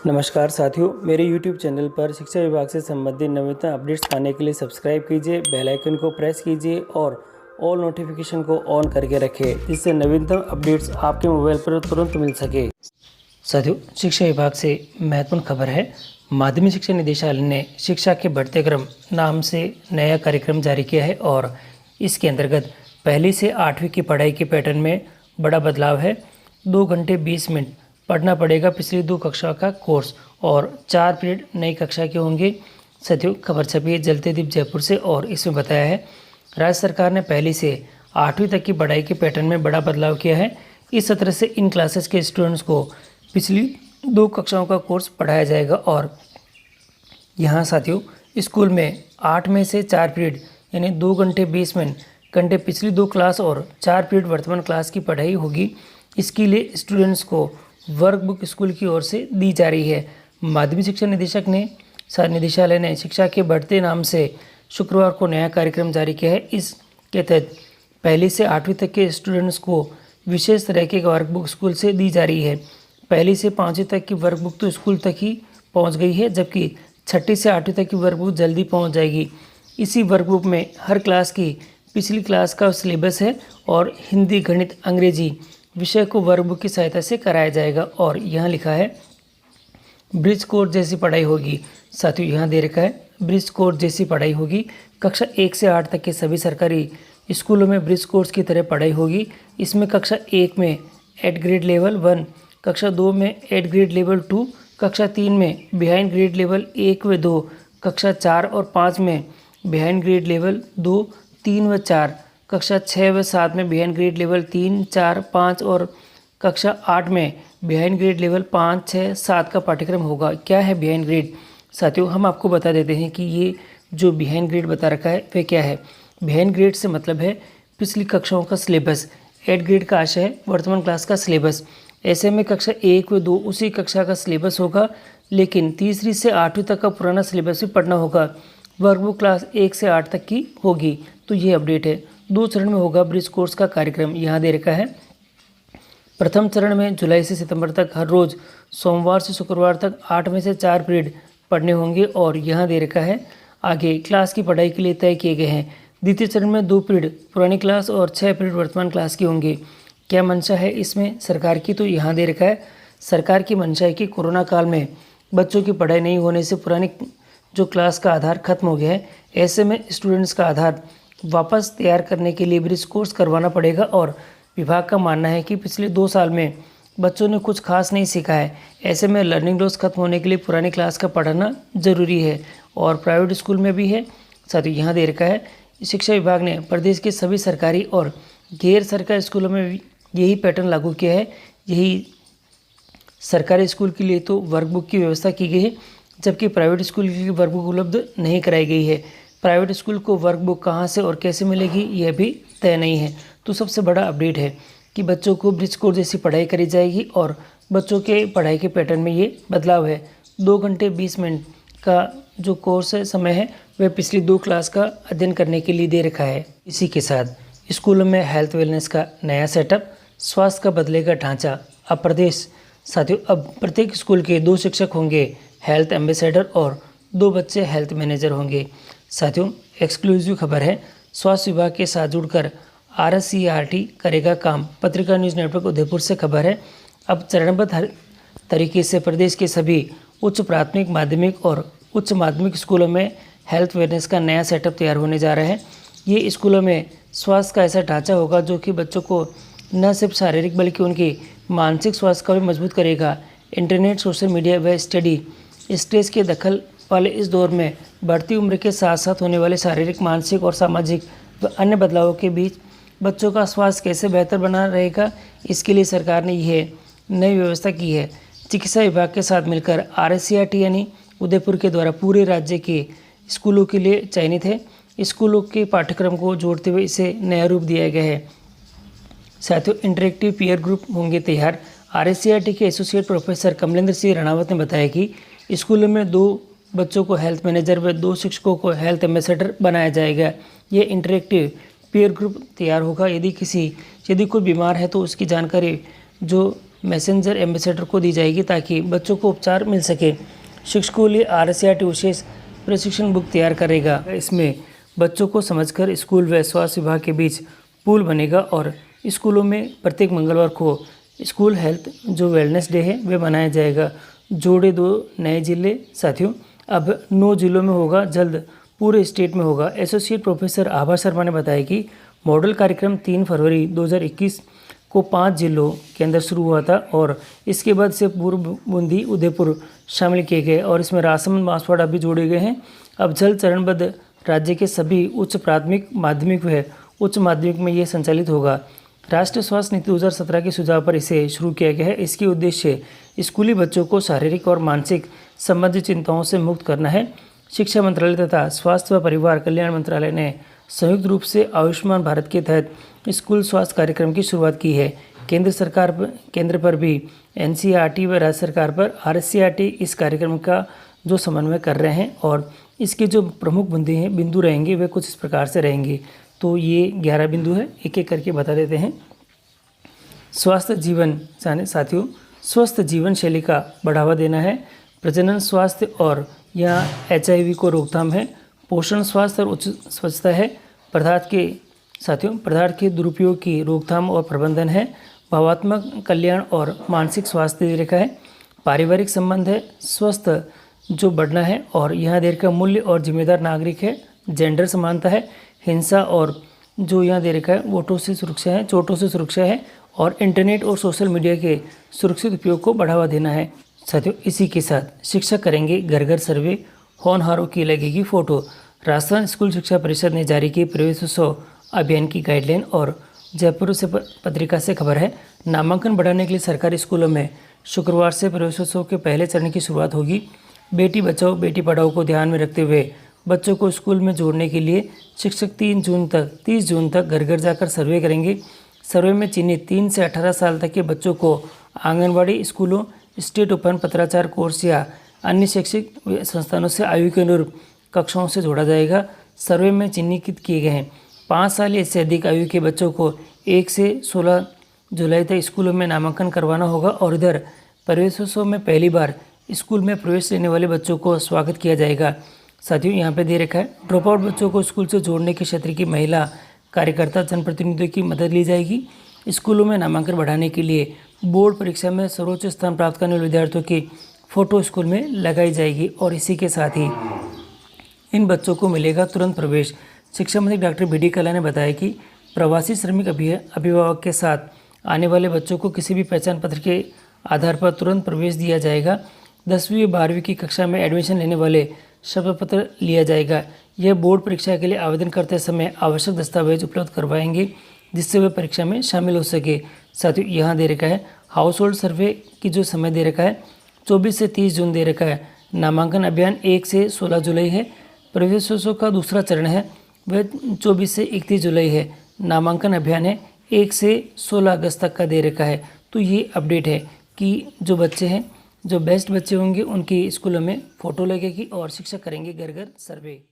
नमस्कार साथियों, मेरे YouTube चैनल पर शिक्षा विभाग से संबंधित नवीनतम अपडेट्स पाने के लिए सब्सक्राइब कीजिए, बेल आइकन को प्रेस कीजिए और ऑल नोटिफिकेशन को ऑन करके रखें, जिससे नवीनतम अपडेट्स आपके मोबाइल पर तुरंत मिल सके। साथियों, शिक्षा विभाग से महत्वपूर्ण खबर है। माध्यमिक शिक्षा निदेशालय ने शिक्षा के बढ़ते क्रम नाम से नया कार्यक्रम जारी किया है और इसके अंतर्गत पहली से 8वीं की पढ़ाई के पैटर्न में बड़ा बदलाव है। 2 घंटे 20 मिनट पढ़ना पड़ेगा पिछली 2 कक्षा का कोर्स और 4 पीरियड नई कक्षा के होंगे। साथियों, खबर छपी है जलते दीप जयपुर से और इसमें बताया है राज्य सरकार ने पहली से 8वीं तक की पढ़ाई के पैटर्न में बड़ा बदलाव किया है। इस सत्र से इन क्लासेस के स्टूडेंट्स को पिछली 2 कक्षाओं का कोर्स पढ़ाया जाएगा और यहाँ साथियों स्कूल में 8 में से 4 पीरियड यानी 2 घंटे 20 घंटे पिछली 2 क्लास और 4 पीरियड वर्तमान क्लास की पढ़ाई होगी। इसके लिए स्टूडेंट्स को वर्कबुक स्कूल की ओर से दी जा रही है। माध्यमिक शिक्षा निदेशालय ने शिक्षा के बढ़ते नाम से शुक्रवार को नया कार्यक्रम जारी किया है। इसके तहत पहली से 8वीं तक के स्टूडेंट्स को विशेष तरह की वर्कबुक स्कूल से दी जा रही है। पहली से 5वीं तक की वर्कबुक तो स्कूल तक ही पहुंच गई है, जबकि 6ठी से 8वीं तक की वर्कबुक जल्दी पहुंच जाएगी। इसी वर्कबुक में हर क्लास की पिछली क्लास का सिलेबस है और हिंदी, गणित, अंग्रेजी विषय को वर्कबुक की सहायता से कराया जाएगा। और यहाँ लिखा है ब्रिज कोर्स जैसी पढ़ाई होगी। साथियों, यहाँ दे रखा है ब्रिज कोर्स जैसी पढ़ाई होगी। कक्षा 1 से 8 तक के सभी सरकारी स्कूलों में ब्रिज कोर्स की तरह पढ़ाई होगी। इसमें कक्षा 1 में एट ग्रेड लेवल 1, कक्षा 2 में एट ग्रेड लेवल 2, कक्षा 3 में बिहाइंड ग्रेड लेवल 1 व 2, कक्षा 4 और 5 में बिहाइंड ग्रेड लेवल 2, 3 व 4, कक्षा 6 व 7 में बिहाइंड ग्रेड लेवल 3, 4, 5 और कक्षा 8 में बिहाइंड ग्रेड लेवल 5, 6, 7 का पाठ्यक्रम होगा। क्या है बिहाइंड ग्रेड? साथियों, हम आपको बता देते हैं कि ये जो बिहाइंड ग्रेड बता रखा है वह क्या है। बिहाइंड ग्रेड से मतलब है पिछली कक्षाओं का सिलेबस। 8 ग्रेड का आशय है वर्तमान क्लास का सिलेबस। ऐसे में कक्षा 1 व 2 उसी कक्षा का सिलेबस होगा, लेकिन तीसरी से 8वीं तक का पुराना सिलेबस भी पढ़ना होगा। वर्कबुक क्लास 1 से 8 तक की होगी। तो ये अपडेट है। 2 चरण में होगा ब्रिज कोर्स का कार्यक्रम, यहाँ दे रखा है। प्रथम चरण में जुलाई से सितंबर तक हर रोज सोमवार से शुक्रवार तक 8 में से 4 पीरियड पढ़ने होंगे और यहाँ दे रखा है आगे क्लास की पढ़ाई के लिए तय किए गए हैं। द्वितीय चरण में 2 पीरियड पुरानी क्लास और 6 पीरियड वर्तमान क्लास के होंगे। क्या मंशा है इसमें सरकार की? तो यहाँ दे रखा है सरकार की मंशा है कि कोरोना काल में बच्चों की पढ़ाई नहीं होने से पुरानी जो क्लास का आधार खत्म हो गया है, ऐसे में स्टूडेंट्स का आधार वापस तैयार करने के लिए ब्रिज कोर्स करवाना पड़ेगा। और विभाग का मानना है कि पिछले 2 साल में बच्चों ने कुछ खास नहीं सीखा है। ऐसे में लर्निंग लॉस खत्म होने के लिए पुरानी क्लास का पढ़ाना जरूरी है और प्राइवेट स्कूल में भी है। साथ ही यहाँ दे रखा है शिक्षा विभाग ने प्रदेश के सभी सरकारी और गैर सरकारी स्कूलों में यही पैटर्न लागू किया है। यही सरकारी स्कूल के लिए तो वर्कबुक की व्यवस्था की गई है, जबकि प्राइवेट स्कूल के लिए वर्कबुक उपलब्ध नहीं कराई गई है। प्राइवेट स्कूल को वर्कबुक कहाँ से और कैसे मिलेगी यह भी तय नहीं है। तो सबसे बड़ा अपडेट है कि बच्चों को ब्रिज कोर्स जैसी पढ़ाई करी जाएगी और बच्चों के पढ़ाई के पैटर्न में ये बदलाव है। 2 घंटे 20 मिनट का जो कोर्स है समय है वह पिछली 2 क्लास का अध्ययन करने के लिए दे रखा है। इसी के साथ स्कूलों में हेल्थ वेलनेस का नया सेटअप, स्वास्थ्य का बदलेगा ढांचा। अब प्रदेश साथियों अब प्रत्येक स्कूल के 2 शिक्षक होंगे हेल्थ एम्बेसडर और 2 बच्चे हेल्थ मैनेजर होंगे। साथियों, एक्सक्लूसिव खबर है स्वास्थ्य विभाग के साथ जुड़कर RSCRT करेगा काम। पत्रिका न्यूज़ नेटवर्क उदयपुर से खबर है। अब चरणबद्ध तरीके से प्रदेश के सभी उच्च प्राथमिक, माध्यमिक और उच्च माध्यमिक स्कूलों में हेल्थ वेलनेस का नया सेटअप तैयार होने जा रहा है। ये स्कूलों में स्वास्थ्य का ऐसा ढांचा होगा जो कि बच्चों को न सिर्फ शारीरिक बल्कि उनकी मानसिक स्वास्थ्य का भी मजबूत करेगा। इंटरनेट, सोशल मीडिया व स्टडी स्ट्रेस के दखल वाले इस दौर में बढ़ती उम्र के साथ साथ होने वाले शारीरिक, मानसिक और सामाजिक व अन्य बदलावों के बीच बच्चों का स्वास्थ्य कैसे बेहतर बना रहेगा, इसके लिए सरकार ने यह नई व्यवस्था की है। चिकित्सा विभाग के साथ मिलकर RSCRT यानी उदयपुर के द्वारा पूरे राज्य के स्कूलों के लिए चयनित है। स्कूलों के पाठ्यक्रम को जोड़ते हुए इसे नया रूप दिया गया है। साथियों, इंटरेक्टिव पीयर ग्रुप होंगे तैयार। RSCRT के एसोसिएट प्रोफेसर कमलेंद्र सिंह रणावत ने बताया कि स्कूलों में 2 बच्चों को हेल्थ मैनेजर व 2 शिक्षकों को हेल्थ एम्बेसडर बनाया जाएगा। ये इंटरेक्टिव पीयर ग्रुप तैयार होगा। यदि कोई बीमार है तो उसकी जानकारी जो मैसेंजर एम्बेसडर को दी जाएगी ताकि बच्चों को उपचार मिल सके। शिक्षकों के लिए RCRT विशेष प्रशिक्षण बुक तैयार करेगा। इसमें बच्चों को समझकर स्कूल व स्वास्थ्य विभाग के बीच पुल बनेगा और स्कूलों में प्रत्येक मंगलवार को स्कूल हेल्थ जो वेलनेस डे है वह मनाया जाएगा। जोड़े 2 नए जिले साथियों, अब 9 जिलों में होगा, जल्द पूरे स्टेट में होगा। एसोसिएट प्रोफेसर आभा शर्मा ने बताया कि मॉडल कार्यक्रम 3 फरवरी 2021 को 5 जिलों के अंदर शुरू हुआ था और इसके बाद से पूर्व बूंदी, उदयपुर शामिल किए गए और इसमें राजसमंद, बांसवाड़ा भी जोड़े गए हैं। अब जल्द चरणबद्ध राज्य के सभी उच्च प्राथमिक, माध्यमिक व उच्च माध्यमिक में ये संचालित होगा। राष्ट्रीय स्वास्थ्य नीति 2017 के सुझाव पर इसे शुरू किया गया है। इसके उद्देश्य स्कूली बच्चों को शारीरिक और मानसिक संबंधी चिंताओं से मुक्त करना है। शिक्षा मंत्रालय तथा स्वास्थ्य व परिवार कल्याण मंत्रालय ने संयुक्त रूप से आयुष्मान भारत के तहत स्कूल स्वास्थ्य कार्यक्रम की शुरुआत की है। केंद्र पर भी NCERT व राज्य सरकार पर RCRT इस कार्यक्रम का जो समन्वय कर रहे हैं और इसके जो प्रमुख बिंदु रहेंगे वे कुछ इस प्रकार से रहेंगे। तो ये 11 बिंदु है, एक एक करके बता देते हैं। स्वस्थ जीवन शैली का बढ़ावा देना है। प्रजनन स्वास्थ्य और यहाँ HIV को रोकथाम है। पोषण स्वास्थ्य और उच्च स्वच्छता है। पदार्थ के दुरुपयोग की रोकथाम और प्रबंधन है। भावात्मक कल्याण और मानसिक स्वास्थ्य दे रखा है। पारिवारिक संबंध है। स्वस्थ जो बढ़ना है और यहाँ दे रखा मूल्य और जिम्मेदार नागरिक है। जेंडर समानता है। हिंसा और जो यहाँ दे रखा है चोटों से सुरक्षा है और इंटरनेट और सोशल मीडिया के सुरक्षित उपयोग को बढ़ावा देना है। साथियों, इसी के साथ शिक्षक करेंगे घर घर सर्वे, होनहारों की लगेगी फोटो। राजस्थान स्कूल शिक्षा परिषद ने जारी की प्रवेशोत्सव अभियान की गाइडलाइन और जयपुर से पत्रिका से खबर है। नामांकन बढ़ाने के लिए सरकारी स्कूलों में शुक्रवार से प्रवेशोत्सव के पहले चरण की शुरुआत होगी। बेटी बचाओ बेटी पढ़ाओ को ध्यान में रखते हुए बच्चों को स्कूल में जोड़ने के लिए शिक्षक 30 जून तक घर घर जाकर सर्वे करेंगे। सर्वे में चिन्हित 3 से 18 साल तक के बच्चों को आंगनबाड़ी स्कूलों, स्टेट ओपन पत्राचार कोर्स या अन्य शैक्षिक संस्थानों से आयु के अनुरूप कक्षाओं से जोड़ा जाएगा। सर्वे में चिन्हित किए गए हैं 5 साल या इससे अधिक आयु के बच्चों को 1 से 16 जुलाई तक स्कूलों में नामांकन करवाना होगा और इधर प्रवेशोत्सव में पहली बार स्कूल में प्रवेश लेने वाले बच्चों को स्वागत किया जाएगा। साथियों, यहाँ पे दे रखा है ड्रॉप आउट बच्चों को स्कूल से जोड़ने के क्षेत्र की महिला कार्यकर्ता जनप्रतिनिधियों की मदद ली जाएगी। स्कूलों में नामांकन बढ़ाने के लिए बोर्ड परीक्षा में सर्वोच्च स्थान प्राप्त करने वाले विद्यार्थियों की फ़ोटो स्कूल में लगाई जाएगी और इसी के साथ ही इन बच्चों को मिलेगा तुरंत प्रवेश। शिक्षा मंत्री डॉक्टर BD कल्ला ने बताया कि प्रवासी श्रमिक अभिभावक के साथ आने वाले बच्चों को किसी भी पहचान पत्र के आधार पर तुरंत प्रवेश दिया जाएगा। 10वीं व 12वीं की कक्षा में एडमिशन लेने वाले शपथ पत्र लिया जाएगा। यह बोर्ड परीक्षा के लिए आवेदन करते समय आवश्यक दस्तावेज उपलब्ध करवाएंगे जिससे वे परीक्षा में शामिल हो सके। साथियों, यहाँ दे रखा है हाउस होल्ड सर्वे की जो समय दे रखा है 24 से 30 जून दे रखा है। नामांकन अभियान 1 से 16 जुलाई है। प्रवेशोत्सव का दूसरा चरण है वह 24 से 31 जुलाई है। नामांकन अभियान है 1 से 16 अगस्त तक का दे रखा है। तो ये अपडेट है कि जो बच्चे हैं, जो बेस्ट बच्चे होंगे उनकी स्कूलों में फ़ोटो लगेगी और शिक्षक करेंगे घर घर सर्वे।